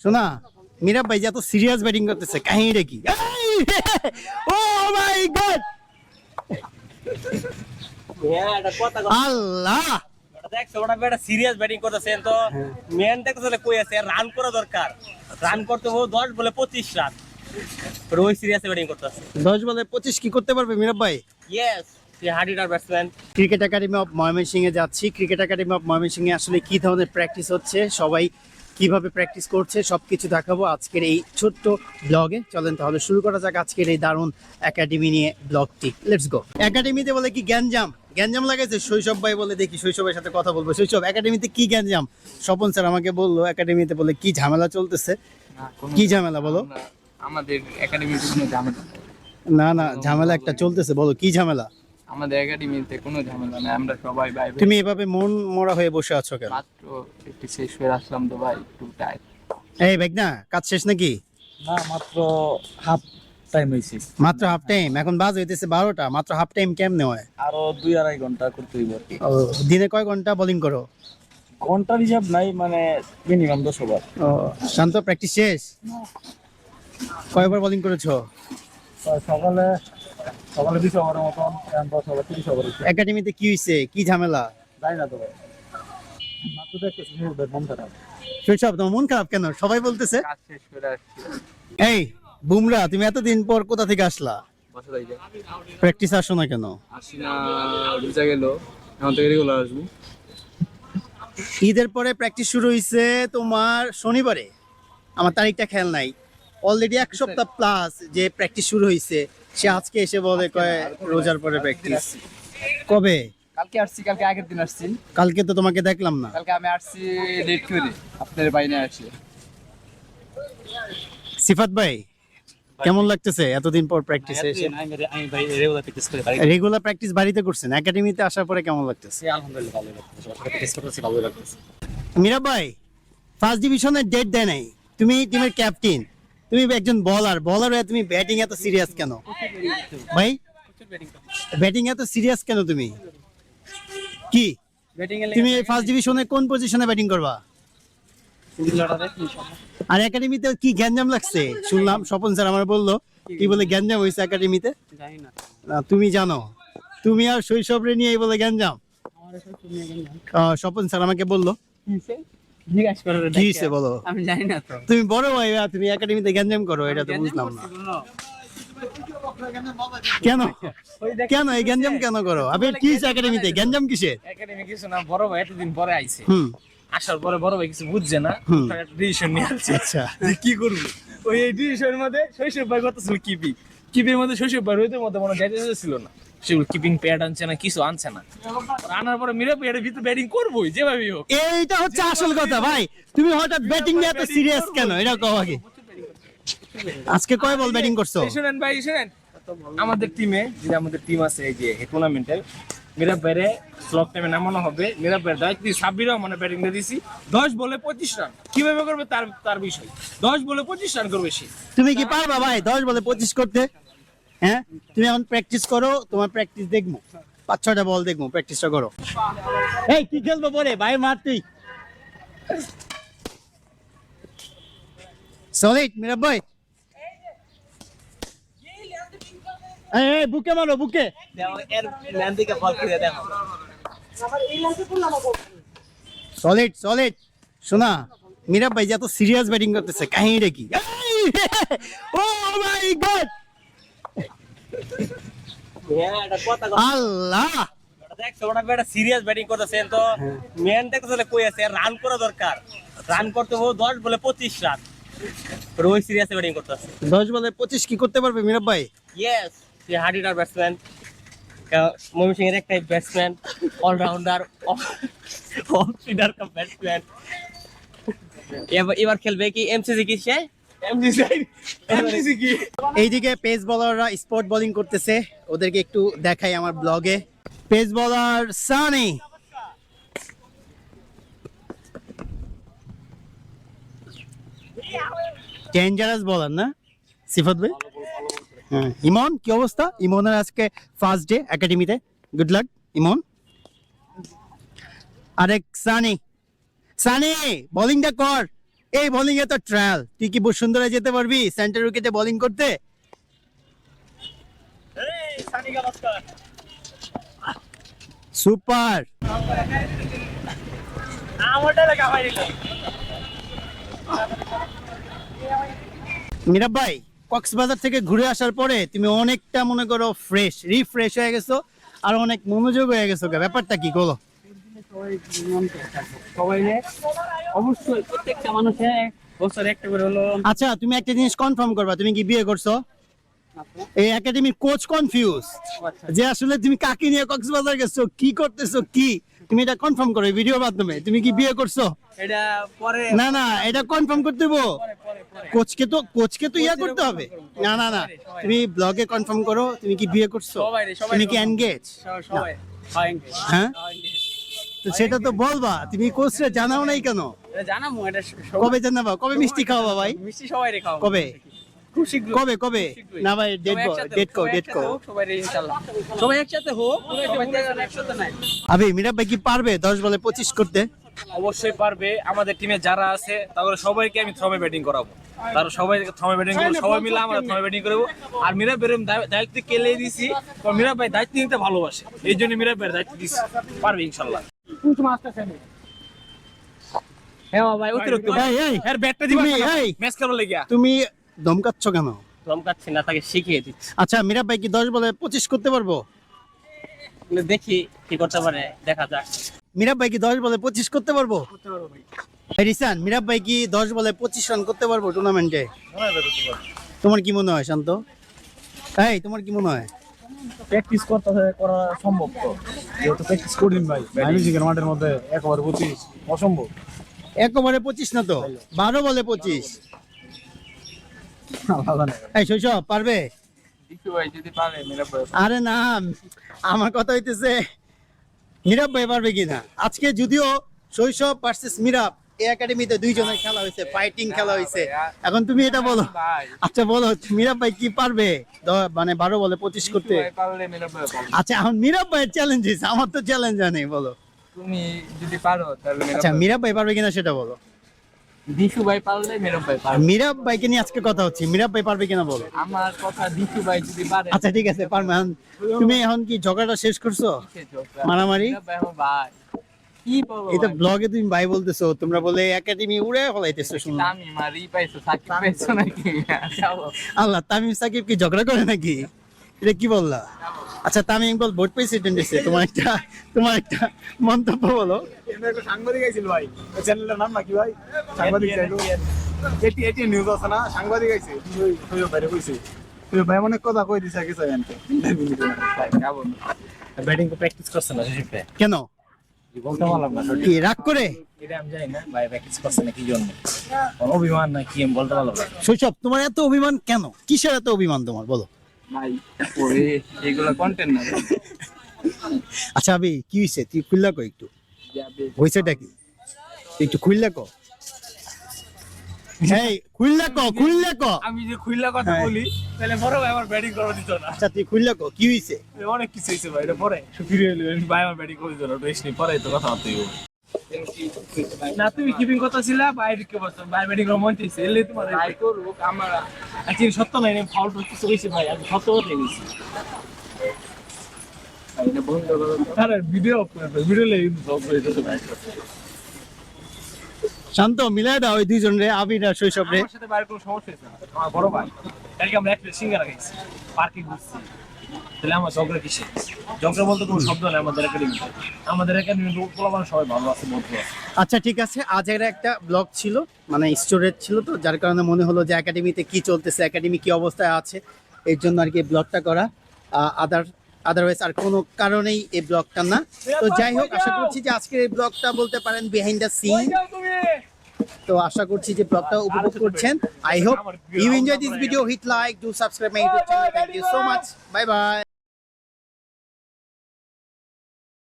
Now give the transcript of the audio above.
শোনা মিরাব ভাই যে এত সিরিয়াস ব্যাটিং করতেছে কাহিনীটা কি? ও মাই গড আল্লাহ দেখছো ওটা বেটা সিরিয়াস ব্যাটিং করতেছেন তো মেন দেখতেছে কই আছে রান করা দরকার রান করতে ও 10 বলে 25 রান আর ওই সিরিয়াস ব্যাটিং করতেছে 10 বলে 25 কি করতে পারবে মিরাব ভাই? ইয়েস সে hard hitter batsman. Cricket academy of ময়মনসিংহে যাচ্ছি। ক্রিকেট একাডেমি অফ ময়মনসিংহে আসলে কি ধরনের প্র্যাকটিস হচ্ছে, সবাই কিভাবে প্র্যাকটিস করছে সবকিছু দেখাবো আজকের এই ছোট্ট ব্লগে। চলেন তাহলে শুরু করা যাক আজকের এই দারুণ একাডেমি নিয়ে ব্লগটি। Let's go. একাডেমিতে বলে কি গ্যাঞ্জাম গ্যাঞ্জাম লাগাইছে শৈশব ভাই বলে, দেখি শৈশবের সাথে কথা বলবো। শৈশব, একাডেমিতে কি গ্যাঞ্জাম? স্বপন স্যার আমাকে বললো একাডেমিতে বলে কি ঝামেলা চলতেছে। কি ঝামেলা বলো? আমাদের একাডেমিতে কোনো ঝামেলা না না ঝামেলা একটা চলতেছে, বলো কি ঝামেলা? আমাদের একাডেমিতে কোনো ঝামেলা নেই, আমরা সবাই ভাই ভাই। তুমি এভাবে মন মরা হয়ে বসে আছো কেন? মাত্র একটু শেষ হয়ে আসলাম তো ভাই, একটু টাইট। এই বেগ না, কাজ শেষ নাকি? না মাত্র হাফ টাইম হয়েছে, মাত্র হাফ টাইম? এখন বাজ হইতেছে 12টা, মাত্র হাফ টাইম কেমনে হয়? আরো 2-2.5 ঘন্টা করতে হইব আর কি। ও, দিনে কয় ঘন্টা বোলিং করো? ঘন্টার হিসাব নাই, মানে মিনিমাম 10 ওভার। ও শান্ত, প্র্যাকটিস শেষ? কয়বার বোলিং করেছো? সকালে 20 ওভারের মতন, 10 ওভার 30 ওভার হয়েছে। একাডেমিতে কি হইছে, কি ঝামেলা? যাই না তো ভাই, মাত্র তো একটা সিরিজ মন খারাপ। শৈশব তোমার মন খারাপ কেন? সবাই বলতেছে। কাজ শেষ করে আসছি, এই বুমরা, তুমি এতদিন পর কোথা থেকে আসলা? বসে যাই যায় প্র্যাকটিস আসো না কেন? আসি না, বুঝা গেল এখন থেকে রেগুলার আসবো। ঈদের পরে প্র্যাকটিস শুরু হইছে তোমার শনিবারে, আমার তারিখটা খেয়াল নাই। অলরেডি 1 সপ্তাহ প্লাস যে প্র্যাকটিস শুরু হইছে, সে আজকে এসে বলে কয় রোজার পরে প্র্যাকটিস। কবে? কালকে আসছি, কালকে আগের দিন আসছি। কালকে তো তোমাকে দেখলাম না। কালকে আমি আসছি লেট করে, আপনাদের বাইরে আসি। সিফাত ভাই কেমন লাগতেছে এতদিন পর প্র্যাকটিসে এসে? আমি ভাই রেগুলার প্র্যাকটিস করে পারি। রেগুলার প্র্যাকটিস বাড়িতে করছেন, একাডেমিতে আসার পরে কেমন লাগতেছে? আলহামদুলিল্লাহ ভালো লাগতেছে, সবার সাথে প্র্যাকটিস করতেছি, ভালো লাগতেছে। মীরা ভাই ফার্স্ট ডিভিশনের ডেট দেয় নাই, তুমি টিমের ক্যাপ্টেন, তুমি একজন বলার হয়ে তুমি ব্যাটিং এত সিরিয়াস কেন ভাই? ব্যাটিং এত সিরিয়াস কেন তুমি? কি ব্যাটিং তুমি ফার্স্ট ডিভিশনে কোন পজিশনে ব্যাটিং করবা? আর একাডেমিতে কি গ্যাঞ্জাম লাগছে শুনলাম, স্বপন স্যার আমার বললো কি বলে গ্যাঞ্জাম হয়েছে একাডেমিতে। না, তুমি জানো, তুমি আর শৈশব রে নিয়ে বলে গ্যাঞ্জাম। স্বপন স্যার আমাকে বললো। কি হয়েছে বলো? আমি জানি না তো। তুমি বড় ভাই, তুমি একাডেমিতে গ্যাঞ্জাম করো, এটা তো বুঝলাম না কেন কেন এই গ্যাঞ্জাম কেন করো? আপনি কি একাডেমিতে গ্যাঞ্জাম কিসের? একাডেমি কিছু না, বড় ভাই এতদিন পরে আইছে, হুম আসার পরে বড় ভাই কিছু বুঝছে না, হুম। তার একটা ডিসিশন নিয়ে আসছে আচ্ছা যে কি করবো। ওই এই ডিসিশনের মধ্যে শৈশব ভাই করতেছিল কিপির মধ্যে শৈশব ভাই রোহিতের মধ্যে মনে যাইতে ছিল না, সেগুলো কিপিং প্যাড আনছে না, কিছু আনছে না। আনার পরে মিরা প্যাডের ভিতরে ব্যাটিং করবোই যেভাবেই হোক। এইটা হচ্ছে আসল কথা ভাই, তুমি হঠাৎ ব্যাটিং নিয়ে এত সিরিয়াস কেন এটা কও আগে। আজকে কয় বল ব্যাটিং করছো? শুনেন ভাই শুনেন, আমাদের টিমে যে আমাদের টিম আছে এই যে এই টুর্নামেন্টের, মিরা প্যাডে স্লক টাইমে নামানো হবে। মিরা প্যাড দায়িত্ব সাব্বির রহমানের ব্যাটিং দিয়ে দিছি। 10 বলে 25 রান কিভাবে করবে তার বিষয়। 10 বলে 25 রান করবে সে। তুমি কি পারবা ভাই 10 বলে 25 করতে? হ্যাঁ, তুমি এখন প্র্যাকটিস করো, তোমার প্র্যাকটিস দেখবো, 5-6টা বল দেখবো, প্র্যাকটিসটা করো। এই কি খেলবো পরে ভাই, মার তুই। সলিড মিরা ভাই, এই বুকে মারো, বুকে। দেখো এর ল্যান্ড থেকে বল ফিরে দেখো। Solid solid. শোনা মিরা ভাই যে এত সিরিয়াস ব্যাটিং করতেছে কাহিনীটা কি? ও মাই গড হ্যাঁ এটা কথা আল্লাহ। দেখছো ওটা বেটা সিরিয়াস ব্যাটিং করতেছেন তো মেন দেখতেছে কই আছে রান করা দরকার রান করতে ও 10 বলে 25 রান আর ওই সিরিয়াস ব্যাটিং করতেছে 10 বলে 25 কি করতে পারবে মিরা ভাই? ইয়েস সে হার্ডিটার ব্যাটসম্যান ময়মনসিংহ এর একটা batsman allrounder off spinner cum batsman এবার খেলবে কি এমসিসি কি সে এমসিসি কি এইদিকে পেস বোলাররা স্পট বোলিং করতেছে, ওদেরকে একটু দেখাই আমার ব্লগে। Pace bowler Sunny, dangerous bowler না সিফাত ভাই? হ্যাঁ। ইমন কি অবস্থা? ইমনের আজকে ফার্স্ট ডে একাডেমিতে, গুড লাক ইমন। আরেক সানি, সানি বোলিংটা কর, এই বোলিং এ তো ট্রায়াল, তুই কি বসুন্ধরা যেতে পারবি সেন্টার উইকেটে বোলিং করতে? সুপার। মিরাব ভাই, কক্সবাজার থেকে ঘুরে আসার পরে তুমি অনেকটা মনে করো ফ্রেশ রিফ্রেশ হয়ে গেছো আর অনেক মনোযোগ হয়ে গেছো, ব্যাপারটা কি বলো? সবাই অবশ্যই প্রত্যেকটা মানুষের বছর একটা করে হলো। আচ্ছা তুমি একটা জিনিস কনফার্ম করবা, তুমি কি বিয়ে করছো? এই একাডেমির কোচ কনফিউজ যে আসলে তুমি কাকে নিয়ে কক্সবাজার গেছো, কি করতেছো, কি তুমি এটা কনফার্ম করো ভিডিওর মাধ্যমে, তুমি কি বিয়ে করছো? এটা পরে না না, এটা কনফার্ম করতে হবো, কোচকে তো ইয়া করতে হবে। না না না, তুমি ব্লগে কনফার্ম করো তুমি কি বিয়ে করছো, তুমি কি এনগেজ? সবাই হ্যাঁ, তো সেটা তো বলবা, তুমি কোচরে জানাও নাই কেন? জানাবো এটা কবে জানাবা, কবে মিষ্টি খাওয়াবা ভাই? মিষ্টি সবাই রেখাও কবে খুব শীঘ্র কবে কবে? না ভাই ডেট কো। সবাই ইনশাআল্লাহ সবাই একসাথে হোক, সবাই একসাথে নাই। আবে মিরাব ভাই কি পারবে 10 বলে 25 করতে? অবশ্যই পারবে। আমাদের টিমে যারা আছে তাদের সবাইকে আমি থ্রমে ব্যাটিং করাবো, তারা সবাই থ্রমে ব্যাটিং করবো, সবাই মিলে আমরা থ্রমে ব্যাটিং করবো। আর মিরাব ভাইয়ের দায়িত্ব কেলে দিছি, কারণ মিরাব ভাই দায়িত্ব নিতে ভালোবাসে, এই জন্য মিরাব ভাইয়ের দায়িত্ব দিছি, পারবে ইনশাল্লাহ। হ্যাঁ ভাই অতিরিক্ত এই, এই, এর ব্যাটটা দিবা তুমি, এই। ম্যাচ খেলা লেগে। তুমি ধমকাচ্ছ কেন? দমকাচ্ছি না, তাকে শিখিয়ে দিচ্ছি। আচ্ছা মিরাব ভাই কি 10 বলে 25 করতে পারবো? দেখি কি করতে পারে, দেখা যাক। মিরাব ভাই কি 10 বলে 25 করতে পারবো? এই রিসান, মিরাব ভাই কি 10 বলে 25 রান করতে পারবো টুর্নামেন্টে? তোমার কি মনে হয় শান্ত? এই তোমার কি মনে হয়? প্র্যাকটিস করা সম্ভব তো, যেহেতু প্র্যাকটিস করিন ভাই ময়মনসিংহের মাঠের মধ্যে একবার 25 অসম্ভব। একবারে 25 না তো, 12 বলে 25। এই শৈশব পারবে? দিশু ভাই যদি পারে মিরাব ভাই আরে না, আমার কথা হইতেছে মিরাব ভাই পারবে কিনা। আজকে যদিও শৈশব ভার্সেস মিরাব এই একাডেমিতে দুইজনের খেলা হয়েছে, ফাইটিং খেলা হয়েছে, এখন তুমি এটা বলো। আচ্ছা বলো মিরাব ভাই কি পারবে মানে 12 বলে 25 করতে? পারলে মিরাব ভাই পারবে। আচ্ছা এখন মিরাব ভাইয়ের চ্যালেঞ্জ হয়েছে, আমার তো চ্যালেঞ্জ নেই, বলো। তুমি যদি পারো তাহলে আচ্ছা মিরাব ভাই পারবে কিনা সেটা বলো। দিশু ভাই পারলে মিরাব ভাই পারবে। মিরাব ভাইকে নিয়ে আজকে কথা হচ্ছে, মিরাব ভাই পারবে কিনা বলো। আমার কথা দিশু ভাই যদি পারে আচ্ছা ঠিক আছে পারবে। এখন তুমি এখন কি ঝগড়াটা শেষ করছো, মারামারি? মিরাব ভাই আমার ভাই, কি বলবো এই তো ব্লগে তুমি ভাই বলতেছো, তোমরা বলে একাডেমি উড়ে ফলাইতেছো শুনো। আমি মারি পাইছো সাকিব পাইছো নাকি? আল্লাহ, তামিম সাকিব কি ঝগড়া করে নাকি? এটা কি বললা? আচ্ছা তামিম ইকবাল ভোট পেয়েছে টেন্ডেন্সে, তোমার একটা মন্তব্য বলো। একটা সাংবাদিক আইছিল ভাই, ওই চ্যানেলের নাম নাকি ভাই? সাংবাদিক চাইলো, এটি নিউজ আছে না, সাংবাদিক আইছে, তুই বাইরে কইছিস তুই ভাই অনেক কথা কই দিছে কিছু জানতে। ব্যাটিং তো প্র্যাকটিস করছে না শশীপ ভাই, কেন বলতে পারলাম না কি রাগ করে? এটা আমি জানি না ভাই প্র্যাকটিস করছে না কি জন্য, অভিমান না কি আমি বলতে পারলাম না। শৈশব তোমার এত অভিমান কেন, কিসের এত অভিমান তোমার বলো? ভাই ওরে এগুলা কন্টেন্ট না আচ্ছা আবি কি হইছে, তুই খুললা কো একটু, হইছেটা কি একটু খুললা কো। এই খুললা কো। আমি যে খুললা কথা হ্যাঁ। বলি তাহলে বড় ভাই আমার ব্যাটিং করা দিত না। আচ্ছা তুই খুললা কো কি হইছে? অনেক কিছু হয়েছে ভাই, এটা পরে সুপিরিয়র ভাই আমার ব্যাটিং করে দিত না, রেস্ট নেই, পরে তো কথা হতে হবে না। তুমি কিপিং কথা ছিল বাইরে কে বলছো ভাই ব্যাটিং করা মন চাইছে, এলে তোমার ভাই করুক আমার আচ্ছা সত্য নাই, ফাউল তো কিছু হয়েছে ভাই, আমি সত্য কথা গেছি। এটা বন্ধ করো আরে ভিডিও ভিডিও লেগে সব হয়ে যাচ্ছে ভাই। শান্ত মিলাই দাও ওই দুইজন রে, আবির আর শৈশব রে। আমার সাথে বাইরে কোনো সমস্যা হয়েছে না, আমার বড় ভাই কালকে আমরা একটা সিঙ্গারা খাইছি, পার্কে ঘুরছি, তাহলে আমার ঝগড়া কিসে? ঝগড়া বলতে কোনো শব্দ নেই আমাদের একাডেমিতে, আমাদের একাডেমিতে পোলাপান সবাই ভালো আছে, বন্ধু আছে। আচ্ছা ঠিক আছে, আজ এর একটা ব্লগ ছিল, মানে স্টোরেজ ছিল, তো যার কারণে মনে হলো যে একাডেমিতে কি চলতেছে, একাডেমি কি অবস্থায় আছে, এর জন্য আর কি ব্লগটা করা। আদারওয়াইজ আর কোনো কারণেই এই ব্লগটা না। তো যাই হোক, আশা করছি যে আজকের এই ব্লগটা বলতে পারেন বিহাইন্ড দ্য সিন। তো আশা করছি যে ব্লগটা উপভোগ করছেন। I hope you enjoy this video, hit like, do subscribe my YouTube channel. Thank you so much, bye by.